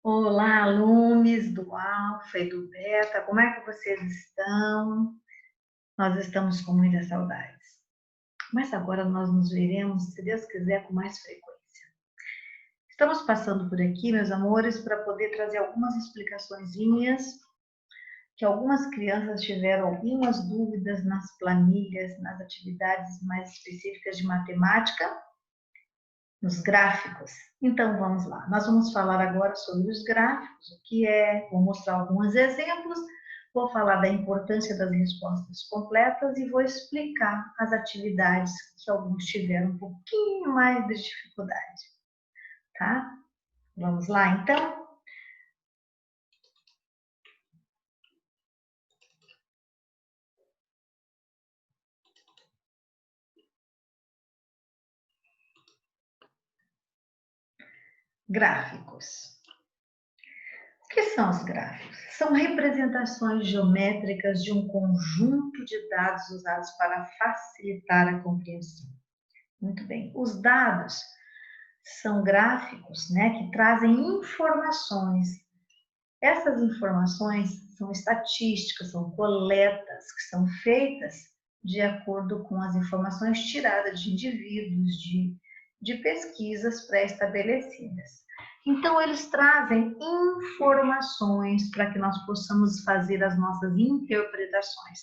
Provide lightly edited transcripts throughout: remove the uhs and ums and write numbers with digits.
Olá, alunos do Alfa e do Beta, como é que vocês estão? Nós estamos com muitas saudades. Mas agora nós nos veremos, se Deus quiser, com mais frequência. Estamos passando por aqui, meus amores, para poder trazer algumas explicaçõezinhas, que algumas crianças tiveram algumas dúvidas nas planilhas, nas atividades mais específicas de matemática, nos gráficos. Então vamos lá, nós vamos falar agora sobre os gráficos, o que é, vou mostrar alguns exemplos, vou falar da importância das respostas completas e vou explicar as atividades que alguns tiveram um pouquinho mais de dificuldade, tá? Vamos lá então? Gráficos. O que são os gráficos? São representações geométricas de um conjunto de dados usados para facilitar a compreensão. Muito bem. Os dados são gráficos, né, que trazem informações. Essas informações são estatísticas, são coletas que são feitas de acordo com as informações tiradas de indivíduos, de pesquisas pré-estabelecidas. Então, eles trazem informações para que nós possamos fazer as nossas interpretações.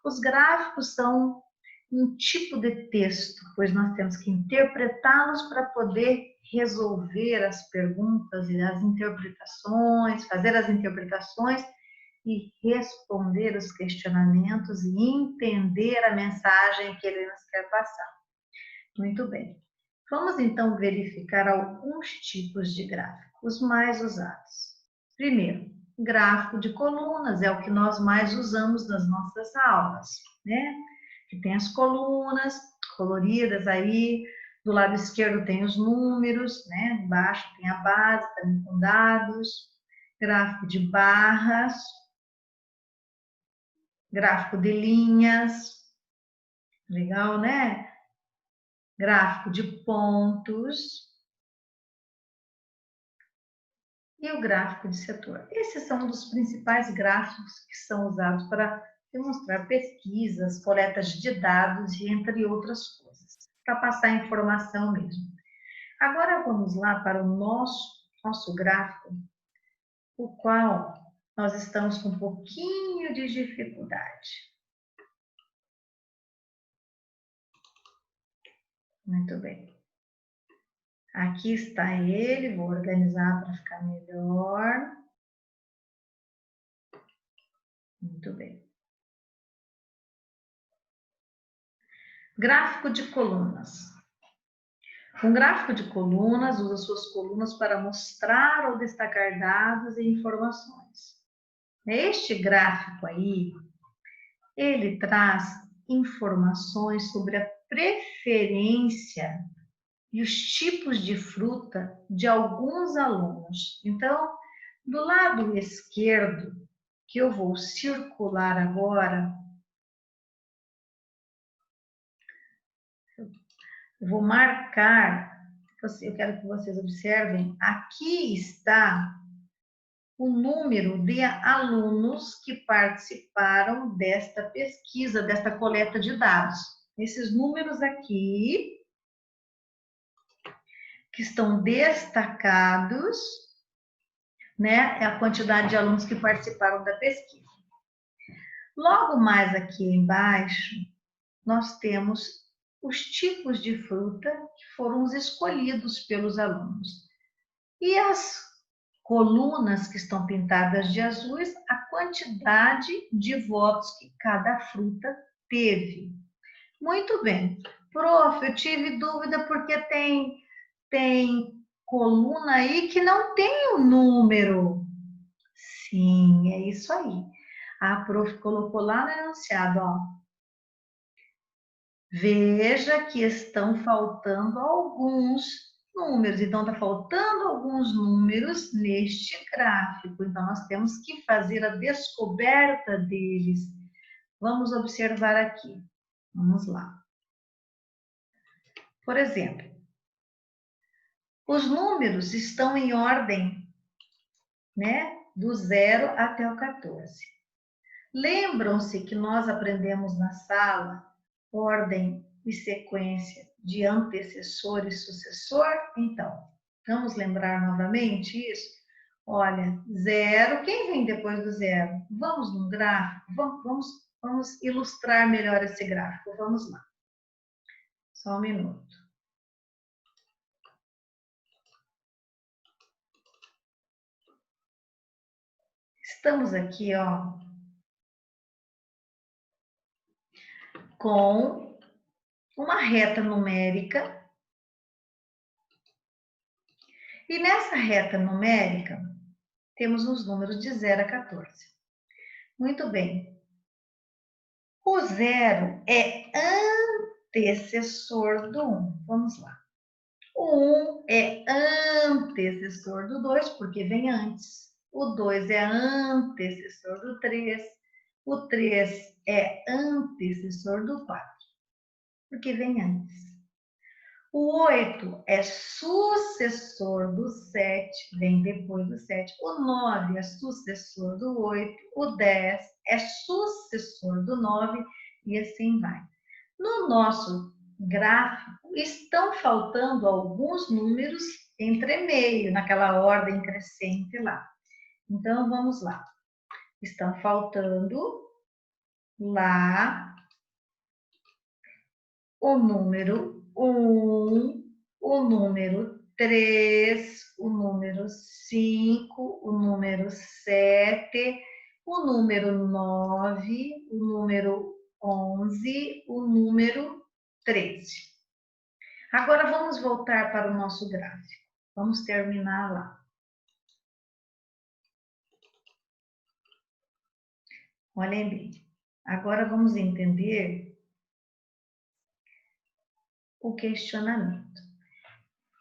Os gráficos são um tipo de texto, pois nós temos que interpretá-los para poder resolver as perguntas e as interpretações, fazer as interpretações e responder os questionamentos e entender a mensagem que ele nos quer passar. Muito bem. Vamos então verificar alguns tipos de gráficos mais usados. Primeiro, gráfico de colunas é o que nós mais usamos nas nossas aulas, né? Que tem as colunas coloridas aí, do lado esquerdo tem os números, né? Embaixo tem a base, também com dados. Gráfico de barras, gráfico de linhas, legal, né? Gráfico de pontos e o gráfico de setor. Esses são um dos principais gráficos que são usados para demonstrar pesquisas, coletas de dados e entre outras coisas, para passar informação mesmo. Agora vamos lá para o nosso gráfico, o qual nós estamos com um pouquinho de dificuldade. Muito bem. Aqui está ele, vou organizar para ficar melhor. Muito bem. Gráfico de colunas. Um gráfico de colunas usa suas colunas para mostrar ou destacar dados e informações. Este gráfico aí, ele traz informações sobre a preferência e os tipos de fruta de alguns alunos. Então, do lado esquerdo, que eu vou circular agora, eu vou marcar, eu quero que vocês observem, aqui está o número de alunos que participaram desta pesquisa, desta coleta de dados. Esses números aqui, que estão destacados, né, é a quantidade de alunos que participaram da pesquisa. Logo mais aqui embaixo, nós temos os tipos de fruta que foram os escolhidos pelos alunos. E as colunas que estão pintadas de azuis, a quantidade de votos que cada fruta teve. Muito bem. Prof, eu tive dúvida porque tem coluna aí que não tem o número. Sim, é isso aí. A prof colocou lá no enunciado, ó. Veja que estão faltando alguns números. Então, está faltando alguns números neste gráfico. Então, nós temos que fazer a descoberta deles. Vamos observar aqui. Vamos lá. Por exemplo, os números estão em ordem né? Do 0 até o 14. Lembram-se que nós aprendemos na sala ordem e sequência de antecessor e sucessor? Então, vamos lembrar novamente isso? Olha, 0, quem vem depois do 0? Vamos num gráfico? Vamos ilustrar melhor esse gráfico. Vamos lá. Só um minuto. Estamos aqui, ó, com uma reta numérica. E nessa reta numérica, temos os números de 0 a 14. Muito bem. O 0 é antecessor do 1. Vamos lá. O 1 é antecessor do 2, porque vem antes. O 2 é antecessor do 3. O 3 é antecessor do 4, porque vem antes. O 8 é sucessor do 7, vem depois do 7. O 9 é sucessor do 8. O 10 é sucessor do 9 e assim vai. No nosso gráfico, estão faltando alguns números entre meio, naquela ordem crescente lá. Então, vamos lá. Estão faltando lá o número 1, o número 3, o número 5, o número 7, o número 9, o número 11, o número 13. Agora vamos voltar para o nosso gráfico. Vamos terminar lá. Olhem bem. Agora vamos entender o questionamento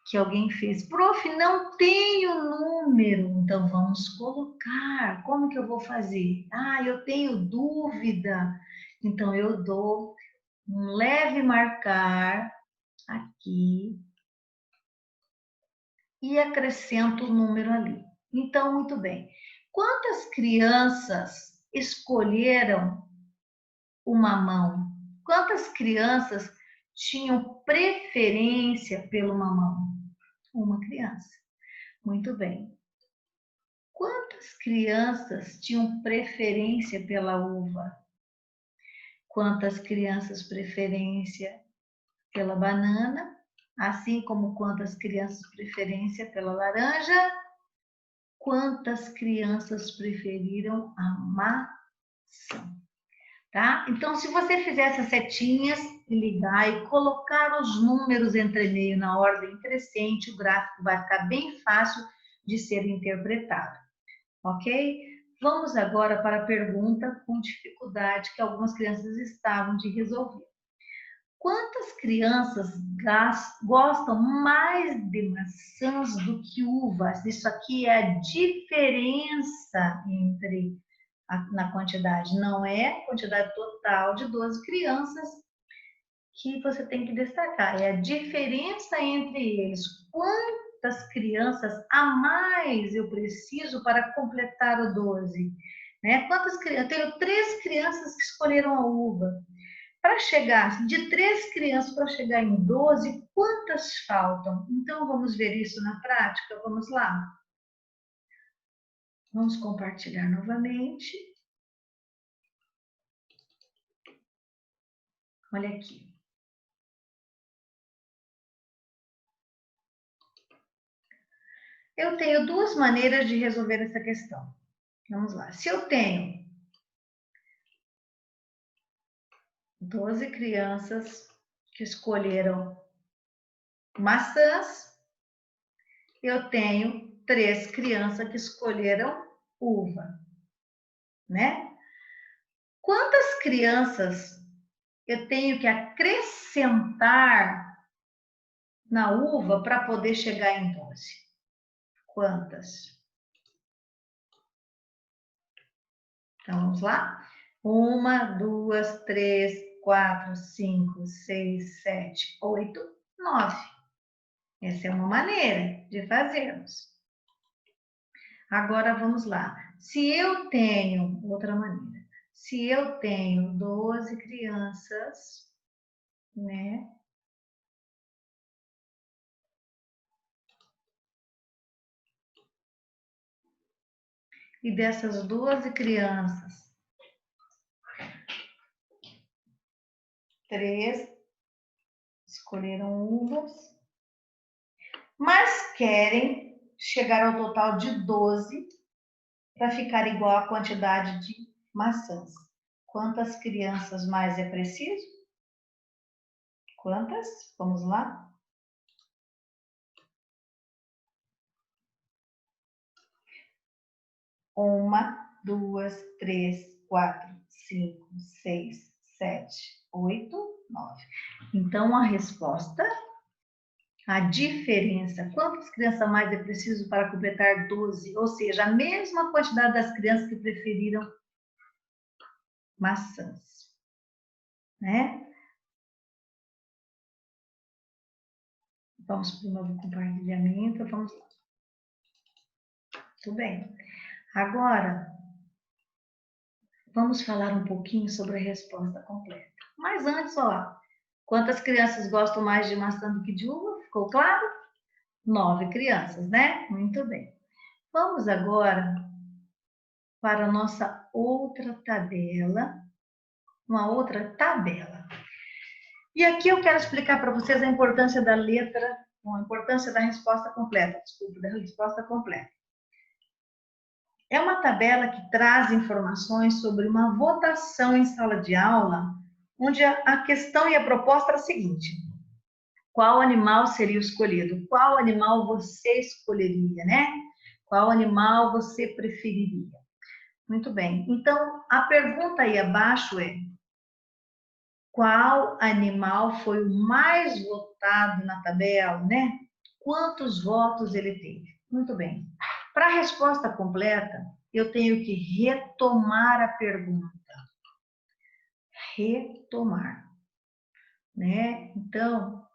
que alguém fez. Prof, não tenho número. Então vamos colocar. Como que eu vou fazer? Ah, eu tenho dúvida. Então eu dou um leve marcar aqui e acrescento o número ali. Então, muito bem. Quantas crianças escolheram o mamão? Quantas crianças tinham preferência pelo mamão? Uma criança. Muito bem. Quantas crianças tinham preferência pela uva? Quantas crianças preferência pela banana? Assim como quantas crianças preferência pela laranja? Quantas crianças preferiram a maçã? Tá? Então, se você fizer essas setinhas e ligar e colocar os números entre meio na ordem crescente, o gráfico vai ficar bem fácil de ser interpretado, ok? Vamos agora para a pergunta com dificuldade que algumas crianças estavam de resolver. Quantas crianças gostam mais de maçãs do que uvas? Isso aqui é a diferença entre na quantidade, não é a quantidade total de 12 crianças que você tem que destacar, é a diferença entre eles. Quantas crianças a mais eu preciso para completar o 12? Né? Quantas crianças? Eu tenho 3 crianças que escolheram a uva. Para chegar, de 3 crianças para chegar em 12, quantas faltam? Então, vamos ver isso na prática? Vamos lá? Vamos compartilhar novamente. Olha aqui. Eu tenho 2 maneiras de resolver essa questão. Vamos lá. Se eu tenho 12 crianças que escolheram maçãs, eu tenho 3 crianças que escolheram uva, né? Quantas crianças eu tenho que acrescentar na uva para poder chegar em 12? Quantas? Então, vamos lá? 1, 2, 3, 4, 5, 6, 7, 8, 9. Essa é uma maneira de fazermos. Agora vamos lá. Se eu tenho, outra maneira, se eu tenho 12 crianças, né? E dessas 12 crianças, 3 escolheram uvas, mas querem chegar ao total de 12 para ficar igual à quantidade de maçãs. Quantas crianças mais é preciso? Quantas? Vamos lá. Uma, duas, três, quatro, cinco, seis, sete, oito, 9. Então, a resposta, a diferença, quantas crianças mais é preciso para completar 12? Ou seja, a mesma quantidade das crianças que preferiram maçãs, né? Vamos para o novo compartilhamento, vamos lá. Tudo bem. Agora, vamos falar um pouquinho sobre a resposta completa. Mas antes, ó, quantas crianças gostam mais de maçã do que de uva? Ficou claro? 9 crianças, né? Muito bem. Vamos agora para a nossa outra tabela, uma outra tabela. E aqui eu quero explicar para vocês a importância da letra, a importância da resposta completa, desculpa, da resposta completa. É uma tabela que traz informações sobre uma votação em sala de aula, onde a questão e a proposta é a seguinte: qual animal seria escolhido? Qual animal você escolheria, né? Qual animal você preferiria? Muito bem. Então, a pergunta aí abaixo é: qual animal foi o mais votado na tabela, né? Quantos votos ele teve? Muito bem. Para a resposta completa, eu tenho que retomar a pergunta. Retomar, né? Então,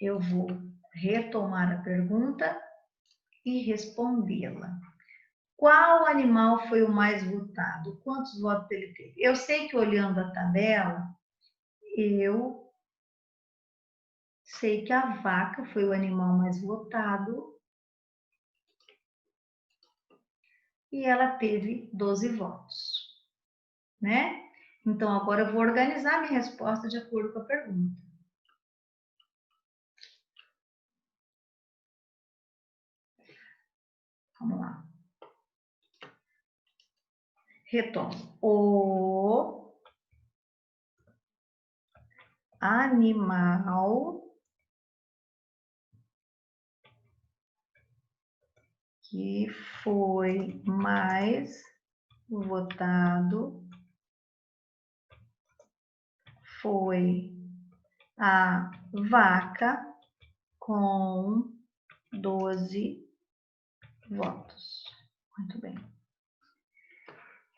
eu vou retomar a pergunta e respondê-la. Qual animal foi o mais votado? Quantos votos ele teve? Eu sei que olhando a tabela, eu sei que a vaca foi o animal mais votado e ela teve 12 votos, né? Então, agora eu vou organizar minha resposta de acordo com a pergunta. Vamos lá. Retomo. O animal que foi mais votado foi a vaca com 12 votos. Muito bem.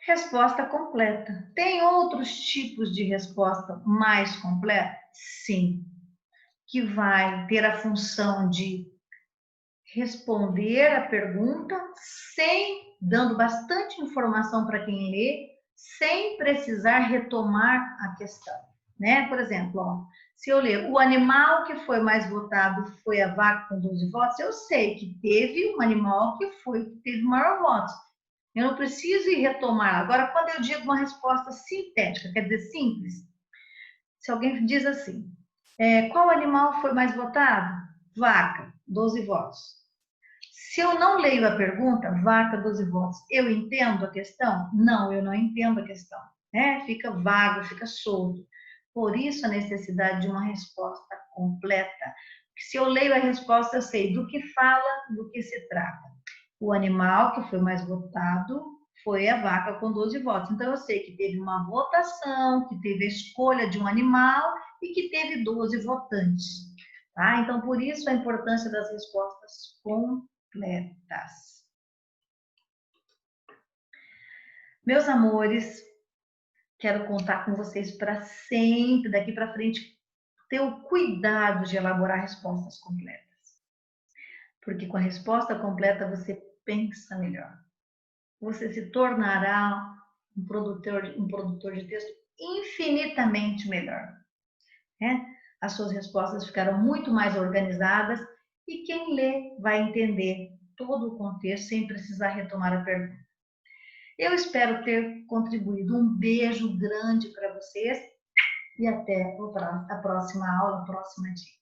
Resposta completa. Tem outros tipos de resposta mais completa? Sim. Que vai ter a função de responder a pergunta sem dando bastante informação para quem lê, sem precisar retomar a questão, né? Por exemplo, ó, se eu ler o animal que foi mais votado foi a vaca com 12 votos, eu sei que teve um animal que teve maior votos. Eu não preciso ir retomar. Agora, quando eu digo uma resposta sintética, quer dizer simples, se alguém diz assim, qual animal foi mais votado? Vaca, 12 votos. Se eu não leio a pergunta, vaca, 12 votos, eu entendo a questão? Não, eu não entendo a questão. Né? Fica vago, fica solto. Por isso a necessidade de uma resposta completa. Se eu leio a resposta, eu sei do que fala, do que se trata. O animal que foi mais votado foi a vaca com 12 votos. Então eu sei que teve uma votação, que teve a escolha de um animal e que teve 12 votantes. Tá? Então, por isso a importância das respostas completas. Meus amores, quero contar com vocês para sempre, daqui para frente, ter o cuidado de elaborar respostas completas. Porque com a resposta completa você pensa melhor. Você se tornará um produtor de texto infinitamente melhor, né? As suas respostas ficarão muito mais organizadas e quem lê vai entender todo o contexto sem precisar retomar a pergunta. Eu espero ter contribuído. Um beijo grande para vocês e até a próxima aula, próxima dica.